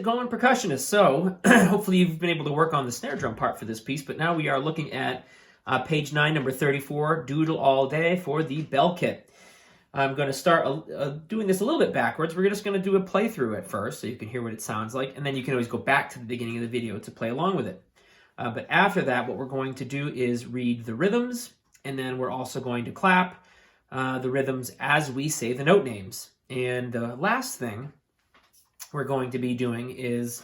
it going, percussionists? So hopefully you've been able to work on the snare drum part for this piece, but now we are looking at page 9, number 34, Doodle All Day for the bell kit. I'm going to start doing this a little bit backwards. We're just going to do a playthrough at first so you can hear what it sounds like, and then you can always go back to the beginning of the video to play along with it. But after that, what we're going to do is read the rhythms, and then we're also going to clap the rhythms as we say the note names. And the last thing we're going to be doing is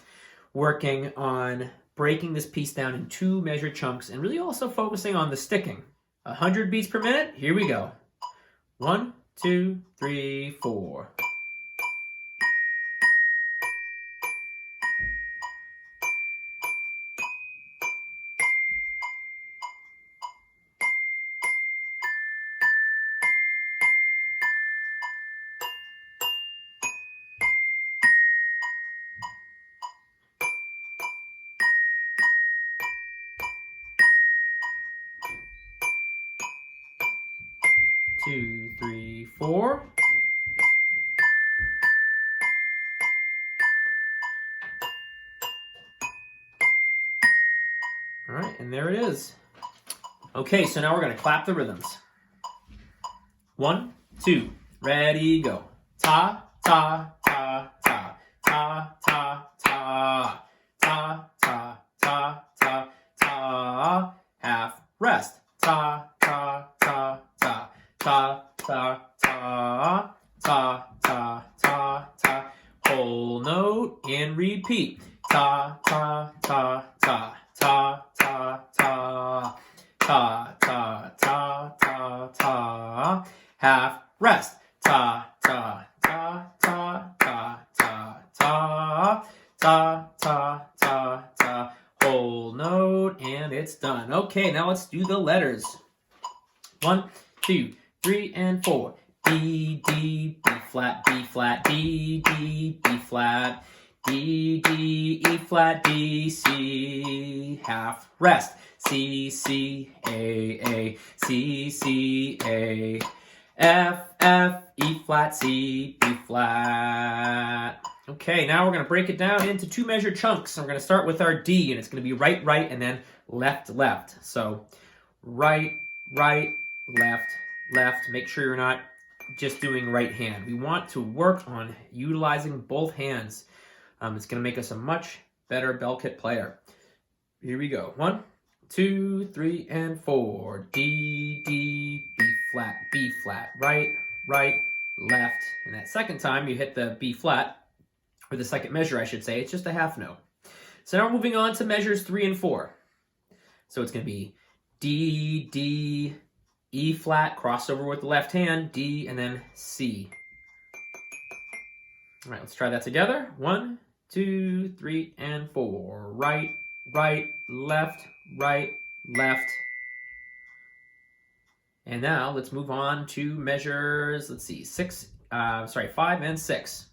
working on breaking this piece down in 2 measured chunks and really also focusing on the sticking. 100 beats per minute, here we go. 1, 2, 3, 4. 2, 3, 4. All right, and there it is. Okay, so now we're going to clap the rhythms. 1, 2, ready, go. Ta, ta, ta, ta, ta, ta, ta, ta, ta, ta, ta, ta, half rest. Ta, ta, ta, ta, ta, ta, ta, ta, ta, ta, ta, whole note and repeat. Ta, ta, ta, ta, ta, ta, ta, ta, ta, ta, ta, ta, half rest. Ta, ta, ta, ta, ta, ta, ta, ta, ta, ta, ta, whole note, and it's done. Okay, now let's do the letters. 1, 2, 3, and 4. D, D, B flat, B flat, D, D, B flat, D, D, E flat, D, C, half rest. C, C, A, C, C, A, F, F, E flat, C, B flat. Okay, now we're going to break it down into 2 measured chunks. So we're going to start with our D, and it's going to be right, right, and then left, left. So right, right, left, left. Make sure you're not just doing right hand. We want to work on utilizing both hands. It's going to make us a much better bell kit player. Here we go. 1, 2, 3, and 4. D, D, B flat, right, right, left. And that second time you hit the B flat, or the second measure I should say, it's just a half note. So now we're moving on to measures 3 and 4. So it's going to be D, D, E flat, crossover with the left hand, D, and then C. All right, let's try that together. 1, 2, 3, and 4. Right, right, left, left. And now let's move on to measures, let's see, 5 and 6.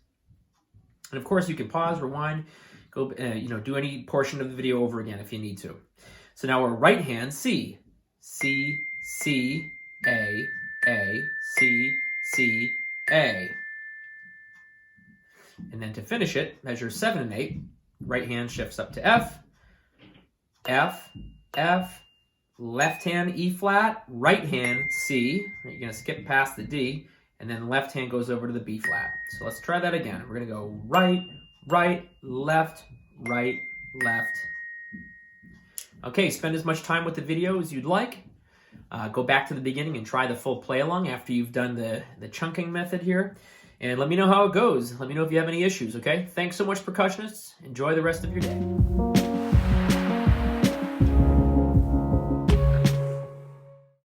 And of course you can pause, rewind, go, do any portion of the video over again if you need to. So now we're right hand, C, C, C, A, C, C, A. And then to finish it, measure 7 and 8, right hand shifts up to F, F, F, left hand E flat, right hand C. You're going to skip past the D, and then left hand goes over to the B flat. So let's try that again. We're going to go right, right, left, left. Okay, spend as much time with the video as you'd like. Go back to the beginning and try the full play along after you've done the chunking method here. And let me know how it goes. Let me know if you have any issues, okay? Thanks so much, percussionists. Enjoy the rest of your day.